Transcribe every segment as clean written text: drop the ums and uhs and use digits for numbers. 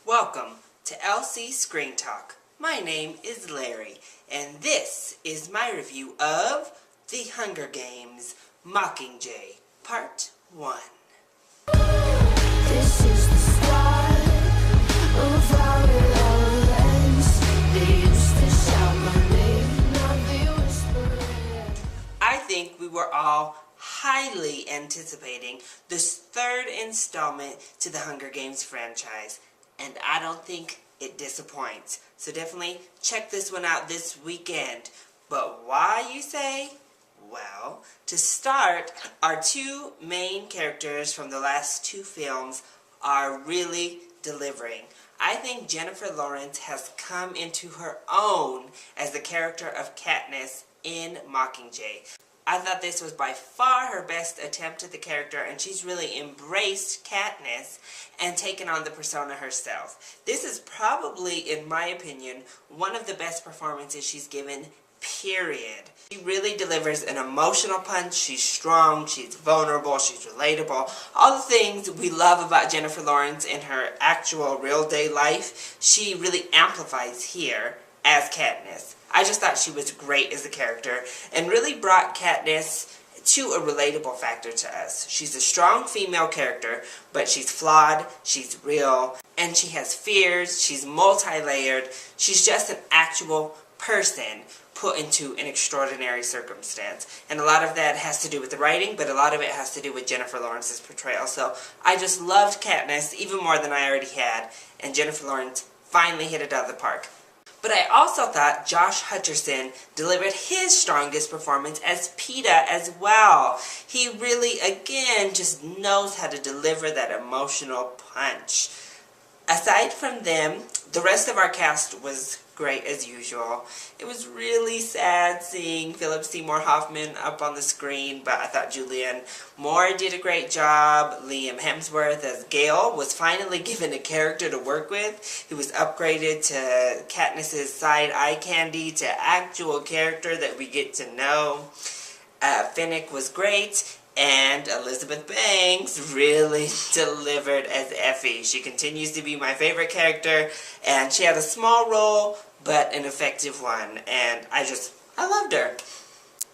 Welcome to LC Screen Talk. My name is Larry, and this is my review of The Hunger Games: Mockingjay, Part 1. This is the start of how it all ends. They used to shout my name, now they whisper it. I think we were all highly anticipating this third installment to the Hunger Games franchise, and I don't think it disappoints. So definitely check this one out this weekend. But why, you say? Well, to start, our two main characters from the last two films are really delivering. I think Jennifer Lawrence has come into her own as the character of Katniss in Mockingjay. I thought this was by far her best attempt at the character, and she's really embraced Katniss and taken on the persona herself. This is probably, in my opinion, one of the best performances she's given, period. She really delivers an emotional punch. She's strong, she's vulnerable, she's relatable. All the things we love about Jennifer Lawrence in her actual real-day life, she really amplifies here as Katniss. I just thought she was great as a character and really brought Katniss to a relatable factor to us. She's a strong female character, but she's flawed, she's real, and she has fears, she's multi-layered. She's just an actual person put into an extraordinary circumstance. And a lot of that has to do with the writing, but a lot of it has to do with Jennifer Lawrence's portrayal. So I just loved Katniss even more than I already had, and Jennifer Lawrence finally hit it out of the park. But I also thought Josh Hutcherson delivered his strongest performance as Peeta as well. He really, again, just knows how to deliver that emotional punch. Aside from them, the rest of our cast was great as usual. It was really sad seeing Philip Seymour Hoffman up on the screen, but I thought Julianne Moore did a great job. Liam Hemsworth as Gale was finally given a character to work with. He was upgraded to Katniss's side eye candy, to actual character that we get to know. Finnick was great. And Elizabeth Banks really delivered as Effie. She continues to be my favorite character, and she had a small role, but an effective one, and I loved her.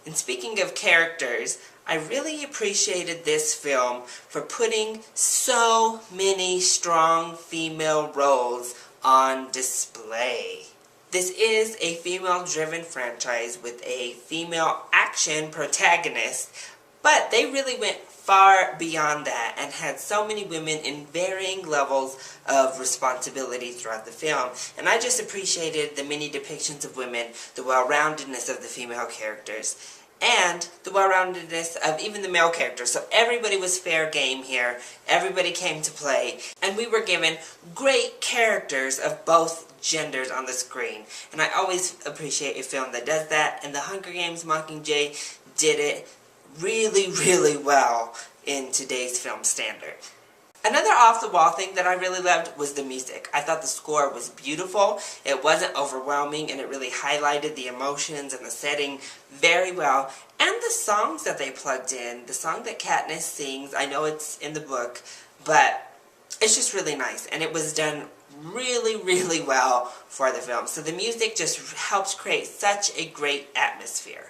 And speaking of characters, I really appreciated this film for putting so many strong female roles on display. This is a female-driven franchise with a female action protagonist, but they really went far beyond that and had so many women in varying levels of responsibility throughout the film. And I just appreciated the many depictions of women, the well-roundedness of the female characters, and the well-roundedness of even the male characters. So everybody was fair game here. Everybody came to play. And we were given great characters of both genders on the screen. And I always appreciate a film that does that. And The Hunger Games: Mockingjay did it really, really well in today's film standard. Another off-the-wall thing that I really loved was the music. I thought the score was beautiful. It wasn't overwhelming, and it really highlighted the emotions and the setting very well. And the songs that they plugged in, the song that Katniss sings, I know it's in the book, but it's just really nice, and it was done really, really well for the film. So the music just helps create such a great atmosphere.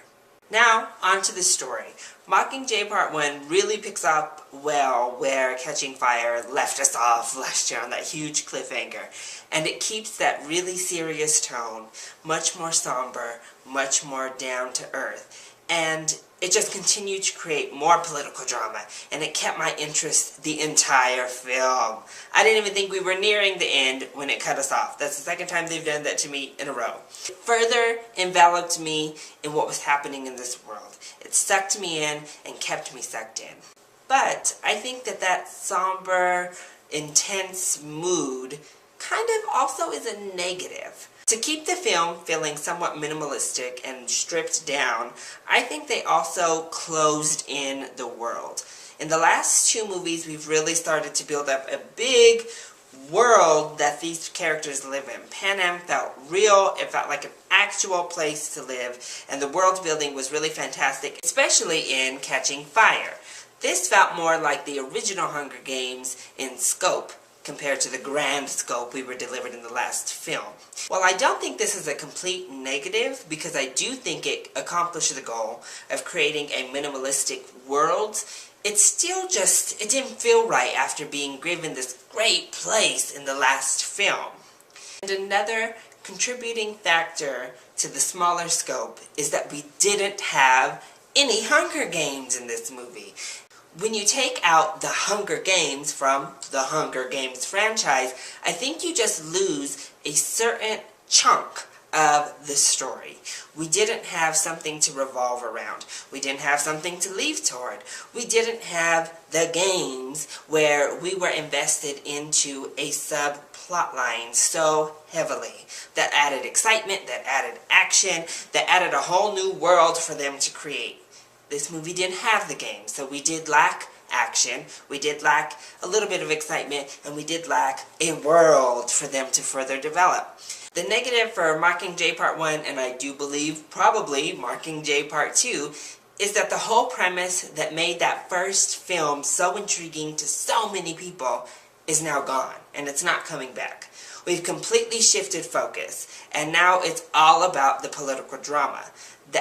Now, on to the story. Mockingjay Part 1 really picks up well where Catching Fire left us off last year on that huge cliffhanger. And it keeps that really serious tone, much more somber, much more down to earth. And it just continued to create more political drama, and it kept my interest the entire film. I didn't even think we were nearing the end when it cut us off. That's the second time they've done that to me in a row. It further enveloped me in what was happening in this world. It sucked me in and kept me sucked in. But I think that somber, intense mood kind of also is a negative. To keep the film feeling somewhat minimalistic and stripped down, I think they also closed in the world. In the last two movies, we've really started to build up a big world that these characters live in. Panem felt real, it felt like an actual place to live, and the world building was really fantastic, especially in Catching Fire. This felt more like the original Hunger Games in scope, compared to the grand scope we were delivered in the last film. While I don't think this is a complete negative, because I do think it accomplished the goal of creating a minimalistic world, it didn't feel right after being given this great place in the last film. And another contributing factor to the smaller scope is that we didn't have any Hunger Games in this movie. When you take out the Hunger Games from the Hunger Games franchise, I think you just lose a certain chunk of the story. We didn't have something to revolve around. We didn't have something to leave toward. We didn't have the games where we were invested into a subplot line so heavily. That added excitement, that added action, that added a whole new world for them to create. This movie didn't have the game, so we did lack action, we did lack a little bit of excitement, and we did lack a world for them to further develop. The negative for Mockingjay Part 1, and I do believe probably Mockingjay Part 2, is that the whole premise that made that first film so intriguing to so many people is now gone, and it's not coming back. We've completely shifted focus, and now it's all about the political drama.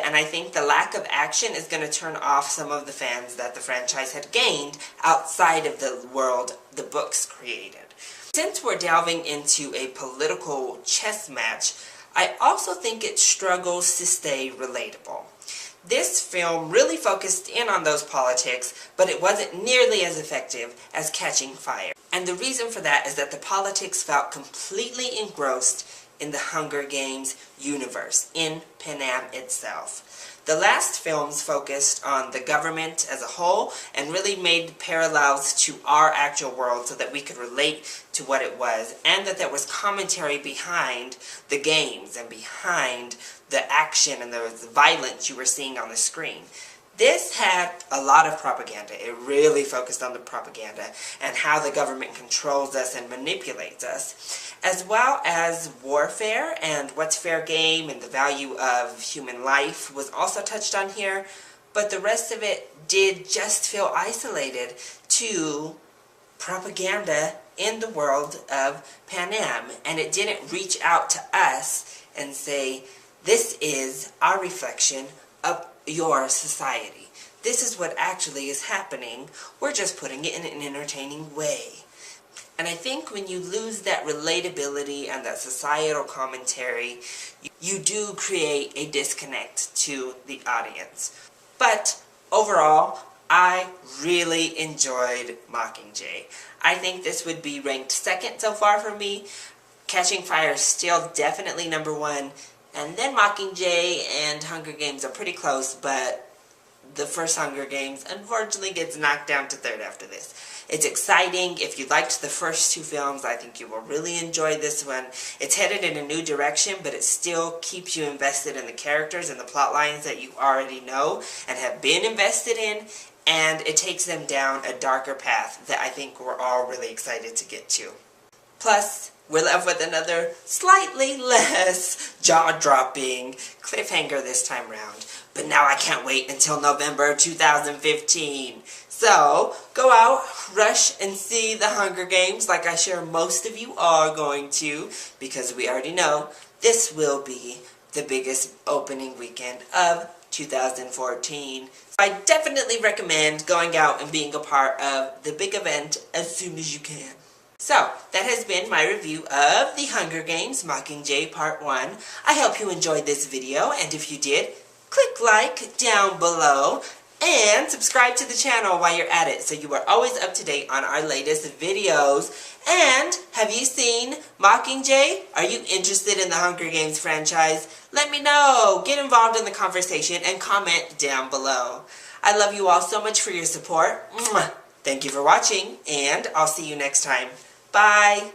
And I think the lack of action is going to turn off some of the fans that the franchise had gained outside of the world the books created. Since we're delving into a political chess match, I also think it struggles to stay relatable. This film really focused in on those politics, but it wasn't nearly as effective as Catching Fire. And the reason for that is that the politics felt completely engrossed in the Hunger Games universe, in Panem itself. The last films focused on the government as a whole and really made parallels to our actual world so that we could relate to what it was, and that there was commentary behind the games and behind the action and the violence you were seeing on the screen. This had a lot of propaganda. It really focused on the propaganda and how the government controls us and manipulates us, as well as warfare and what's fair game and the value of human life was also touched on here, but the rest of it did just feel isolated to propaganda in the world of Panem, and it didn't reach out to us and say, this is our reflection of your society. This is what actually is happening. We're just putting it in an entertaining way. And I think when you lose that relatability and that societal commentary, you do create a disconnect to the audience. But overall, I really enjoyed Mockingjay. I think this would be ranked second so far for me. Catching Fire is still definitely number one. And then Mockingjay and Hunger Games are pretty close, but the first Hunger Games unfortunately gets knocked down to third after this. It's exciting. If you liked the first two films, I think you will really enjoy this one. It's headed in a new direction, but it still keeps you invested in the characters and the plot lines that you already know and have been invested in, and it takes them down a darker path that I think we're all really excited to get to. Plus, we're left with another slightly less jaw-dropping cliffhanger this time round. But now I can't wait until November 2015. So, go out, rush and see the Hunger Games like I'm sure most of you are going to, because we already know this will be the biggest opening weekend of 2014. I definitely recommend going out and being a part of the big event as soon as you can. So, that has been my review of The Hunger Games Mockingjay Part 1. I hope you enjoyed this video, and if you did, click like down below, and subscribe to the channel while you're at it so you are always up to date on our latest videos. And, have you seen Mockingjay? Are you interested in the Hunger Games franchise? Let me know! Get involved in the conversation and comment down below. I love you all so much for your support. Thank you for watching, and I'll see you next time. Bye!